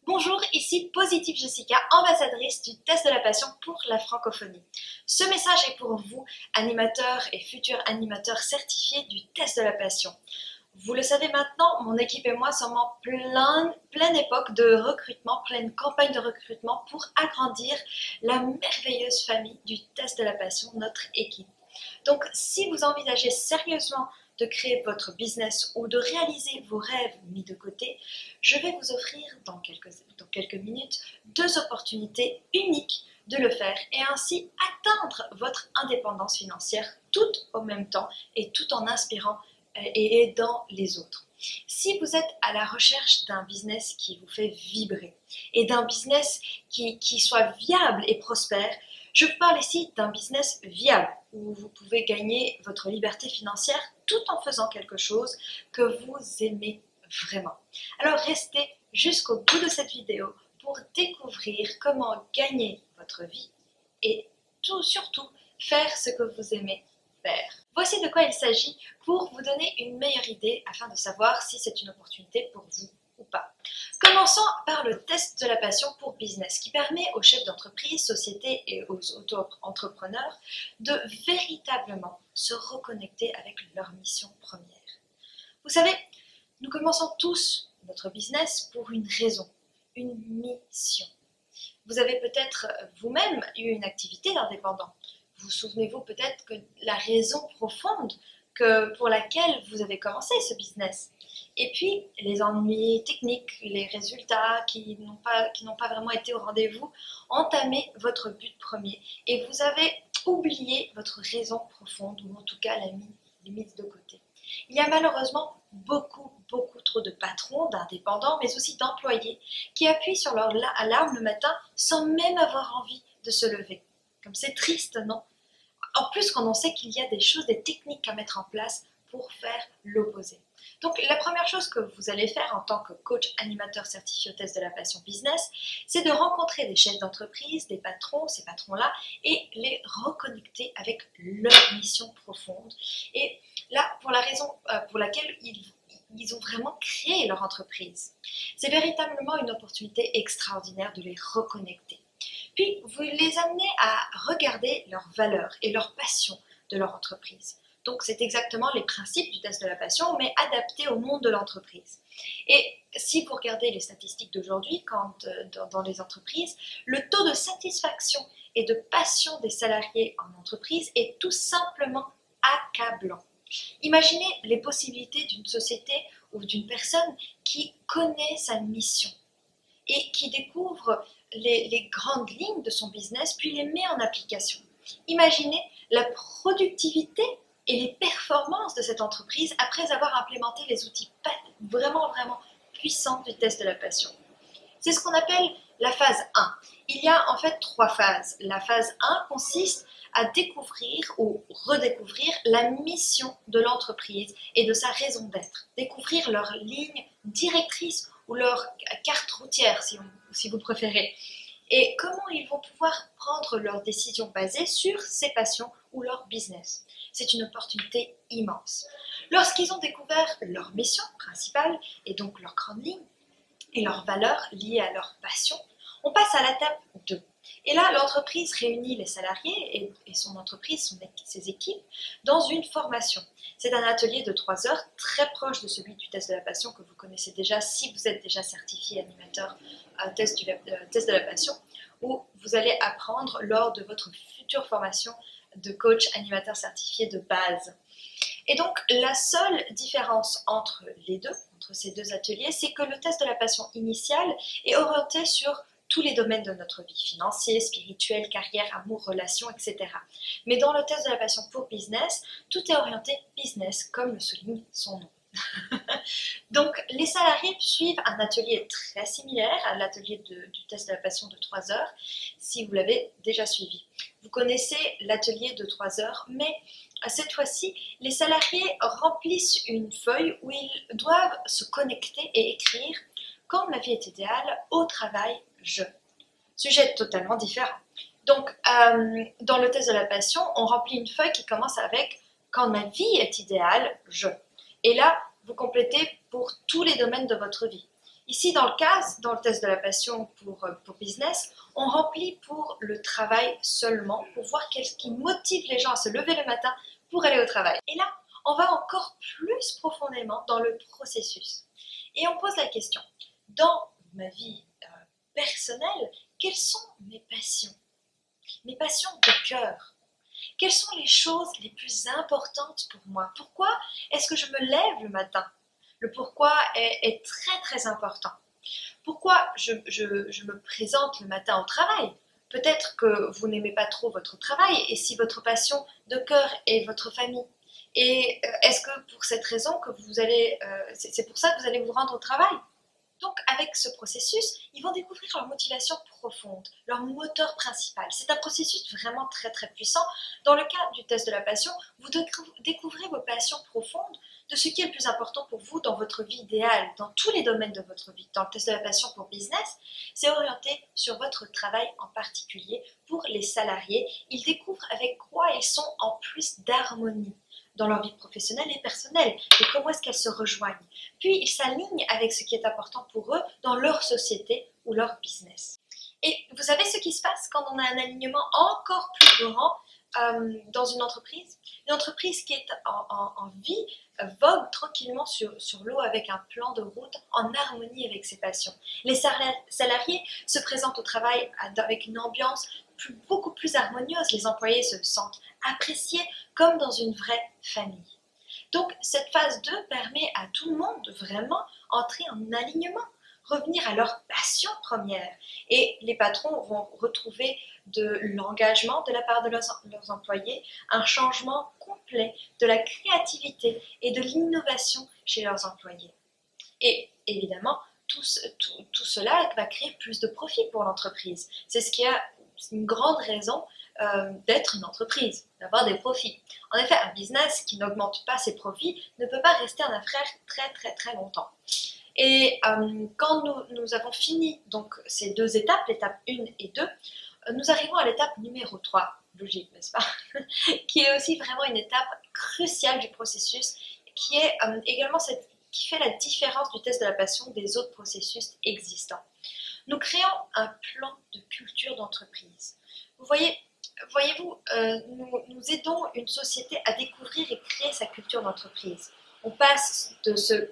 Bonjour, ici Positive Jessica, ambassadrice du test de la passion pour la francophonie. Ce message est pour vous, animateurs et futurs animateurs certifiés du test de la passion. Vous le savez maintenant, mon équipe et moi sommes en pleine époque de recrutement, pleine campagne de recrutement pour agrandir la merveilleuse famille du test de la passion, notre équipe. Donc, si vous envisagez sérieusement de créer votre business ou de réaliser vos rêves mis de côté, je vais vous offrir dans quelques minutes 2 opportunités uniques de le faire et ainsi atteindre votre indépendance financière tout au même temps et tout en inspirant et aidant les autres. Si vous êtes à la recherche d'un business qui vous fait vibrer et d'un business qui soit viable et prospère, je vous parle ici d'un business viable où vous pouvez gagner votre liberté financière tout en faisant quelque chose que vous aimez vraiment. Alors restez jusqu'au bout de cette vidéo pour découvrir comment gagner votre vie et surtout faire ce que vous aimez faire. Voici de quoi il s'agit pour vous donner une meilleure idée afin de savoir si c'est une opportunité pour vous ou pas. Commençons par le test de la passion pour business qui permet aux chefs d'entreprise, sociétés et aux auto-entrepreneurs de véritablement se reconnecter avec leur mission première. Vous savez, nous commençons tous notre business pour une raison, une mission. Vous avez peut-être vous-même eu une activité d'indépendant. Vous souvenez-vous peut-être que la raison profonde pour laquelle vous avez commencé ce business. Et puis, les ennuis techniques, les résultats qui n'ont pas vraiment été au rendez-vous, entamé votre but premier et vous avez oublié votre raison profonde ou en tout cas la mise de côté. Il y a malheureusement beaucoup trop de patrons, d'indépendants, mais aussi d'employés qui appuient sur leur alarme le matin sans même avoir envie de se lever. Comme c'est triste, non? En plus, quand on sait qu'il y a des techniques à mettre en place pour faire l'opposé. Donc, la première chose que vous allez faire en tant que coach animateur certifié au test de la passion business, c'est de rencontrer des chefs d'entreprise, des patrons, ces patrons-là, et les reconnecter avec leur mission profonde. Et là, pour la raison pour laquelle ils ont vraiment créé leur entreprise. C'est véritablement une opportunité extraordinaire de les reconnecter. Puis, vous les amenez à regarder leurs valeurs et leurs passions de leur entreprise. Donc, c'est exactement les principes du test de la passion, mais adaptés au monde de l'entreprise. Et si vous regardez les statistiques d'aujourd'hui, dans les entreprises, le taux de satisfaction et de passion des salariés en entreprise est tout simplement accablant. Imaginez les possibilités d'une société ou d'une personne qui connaît sa mission et qui découvre les grandes lignes de son business, puis les met en application. Imaginez la productivité et les performances de cette entreprise après avoir implémenté les outils vraiment puissants du test de la passion. C'est ce qu'on appelle la phase 1. Il y a en fait 3 phases. La phase 1 consiste à découvrir ou redécouvrir la mission de l'entreprise et de sa raison d'être. Découvrir leur ligne directrice ou leur carte routière, si vous préférez. Et comment ils vont pouvoir prendre leurs décisions basées sur ces passions ou leur business. C'est une opportunité immense. Lorsqu'ils ont découvert leur mission principale et donc leur grande ligne et leurs valeurs liées à leur passion, on passe à l'étape 2. Et là, l'entreprise réunit les salariés et son entreprise, ses équipes, dans une formation. C'est un atelier de 3 heures, très proche de celui du test de la passion que vous connaissez déjà si vous êtes déjà certifié animateur test de la passion, où vous allez apprendre lors de votre future formation de coach animateur certifié de base. Et donc, la seule différence entre ces deux ateliers, c'est que le test de la passion initiale est orienté sur tous les domaines de notre vie, financier, spirituel, carrière, amour, relations, etc. Mais dans le test de la passion pour business, tout est orienté business, comme le souligne son nom. Donc, les salariés suivent un atelier très similaire à l'atelier du test de la passion de 3 heures, si vous l'avez déjà suivi. Vous connaissez l'atelier de 3 heures, mais cette fois-ci, les salariés remplissent une feuille où ils doivent se connecter et écrire « Quand ma vie est idéale, au travail, je ». Sujet totalement différent. Donc, dans le test de la passion, on remplit une feuille qui commence avec « Quand ma vie est idéale, je ». Et là, vous complétez pour tous les domaines de votre vie. Ici, dans le test de la passion pour business, on remplit pour le travail seulement, pour voir qu'est-ce qui motive les gens à se lever le matin pour aller au travail. Et là, on va encore plus profondément dans le processus. Et on pose la question, dans ma vie personnelle, quelles sont mes passions? Mes passions de cœur. Quelles sont les choses les plus importantes pour moi? Pourquoi est-ce que je me lève le matin? Le pourquoi est très très important. Pourquoi je me présente le matin au travail? Peut-être que vous n'aimez pas trop votre travail et si votre passion de cœur est votre famille. Et est-ce que pour cette raison que vous allez, c'est pour ça que vous allez vous rendre au travail? Donc avec ce processus, ils vont découvrir leur motivation profonde, leur moteur principal. C'est un processus vraiment très très puissant. Dans le cas du test de la passion, vous découvrez vos passions profondes de ce qui est le plus important pour vous dans votre vie idéale, dans tous les domaines de votre vie. Dans le test de la passion pour business, c'est orienté sur votre travail en particulier. Pour les salariés, ils découvrent avec quoi ils sont en plus d'harmonie dans leur vie professionnelle et personnelle, et comment est-ce qu'elles se rejoignent. Puis ils s'alignent avec ce qui est important pour eux dans leur société ou leur business. Et vous savez ce qui se passe quand on a un alignement encore plus grand dans une entreprise? Une entreprise qui est en vie vogue tranquillement sur l'eau avec un plan de route en harmonie avec ses passions. Les salariés se présentent au travail avec une ambiance beaucoup plus harmonieuse. Les employés se sentent appréciés comme dans une vraie famille. Donc cette phase 2 permet à tout le monde de vraiment entrer en alignement, revenir à leur passion première. Et les patrons vont retrouver de l'engagement de la part de leurs employés, un changement complet de la créativité et de l'innovation chez leurs employés. Et évidemment, tout cela va créer plus de profit pour l'entreprise. C'est ce qui a une grande raison d'être une entreprise, d'avoir des profits. En effet, un business qui n'augmente pas ses profits ne peut pas rester en affaires très très très longtemps. Et quand nous avons fini donc, ces deux étapes, l'étape 1 et 2, nous arrivons à l'étape numéro 3, logique, n'est-ce pas? Qui est aussi vraiment une étape cruciale du processus, qui est également qui fait la différence du test de la passion des autres processus existants. Nous créons un plan de culture d'entreprise. Voyez-vous, nous aidons une société à découvrir et créer sa culture d'entreprise. On passe de ce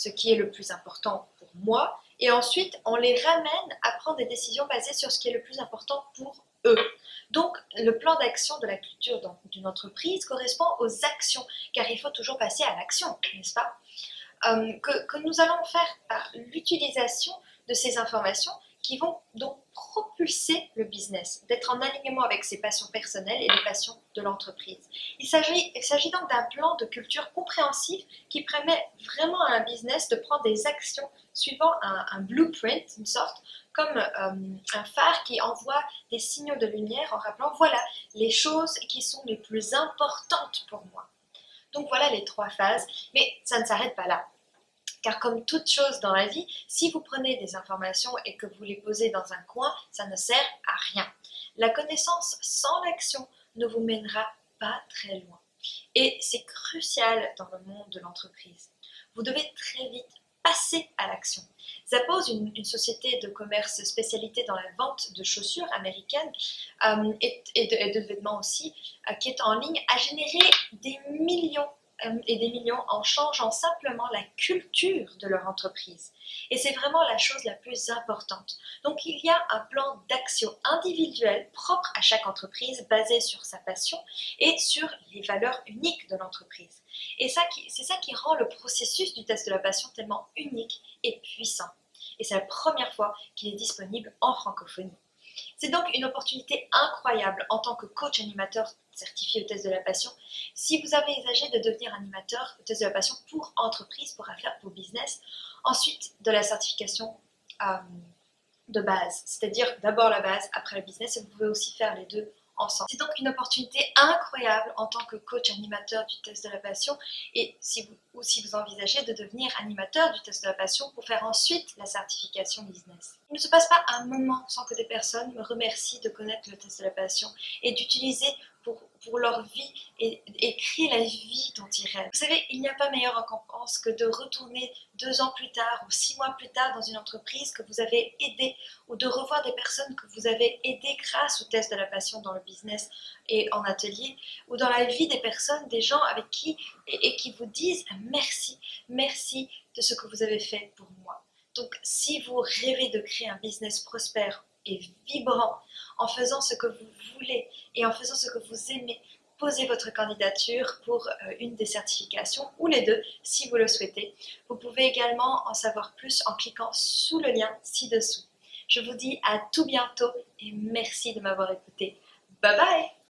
qui est le plus important pour moi, et ensuite on les ramène à prendre des décisions basées sur ce qui est le plus important pour eux. Donc le plan d'action de la culture d'une entreprise correspond aux actions, car il faut toujours passer à l'action, n'est-ce pas? Que nous allons faire par l'utilisation de ces informations qui vont donc propulser le business, d'être en alignement avec ses passions personnelles et les passions de l'entreprise. Il s'agit donc d'un plan de culture compréhensif qui permet vraiment à un business de prendre des actions suivant un blueprint, une sorte, comme un phare qui envoie des signaux de lumière en rappelant voilà les choses qui sont les plus importantes pour moi. Donc voilà les 3 phases, mais ça ne s'arrête pas là. Car comme toute chose dans la vie, si vous prenez des informations et que vous les posez dans un coin, ça ne sert à rien. La connaissance sans l'action ne vous mènera pas très loin. Et c'est crucial dans le monde de l'entreprise. Vous devez très vite passer à l'action. Zappos, une société de commerce spécialisée dans la vente de chaussures américaines et de vêtements aussi, qui est en ligne, a généré des millions et des millions en changeant simplement la culture de leur entreprise. Et c'est vraiment la chose la plus importante. Donc il y a un plan d'action individuel propre à chaque entreprise basé sur sa passion et sur les valeurs uniques de l'entreprise. Et c'est ça qui rend le processus du test de la passion tellement unique et puissant. Et c'est la première fois qu'il est disponible en francophonie. C'est donc une opportunité incroyable en tant que coach animateur certifié au test de la passion. Si vous avez envisagé de devenir animateur au test de la passion pour entreprise, pour affaires, pour business, ensuite de la certification de base, c'est-à-dire d'abord la base, après le business, et vous pouvez aussi faire les deux ensemble. C'est donc une opportunité incroyable en tant que coach animateur du test de la passion et si vous envisagez de devenir animateur du test de la passion pour faire ensuite la certification business. Il ne se passe pas un moment sans que des personnes me remercient de connaître le test de la passion et d'utiliser pour leur vie et créer la vie dont ils rêvent. Vous savez, il n'y a pas meilleure récompense que de retourner 2 ans plus tard ou 6 mois plus tard dans une entreprise que vous avez aidée ou de revoir des personnes que vous avez aidées grâce au test de la passion dans le business et en atelier ou dans la vie des personnes, des gens avec qui qui vous disent merci, merci de ce que vous avez fait pour moi. Donc si vous rêvez de créer un business prospère et vibrant en faisant ce que vous voulez et en faisant ce que vous aimez, posez votre candidature pour une des certifications ou les deux si vous le souhaitez. Vous pouvez également en savoir plus en cliquant sous le lien ci-dessous. Je vous dis à tout bientôt et merci de m'avoir écouté. Bye bye!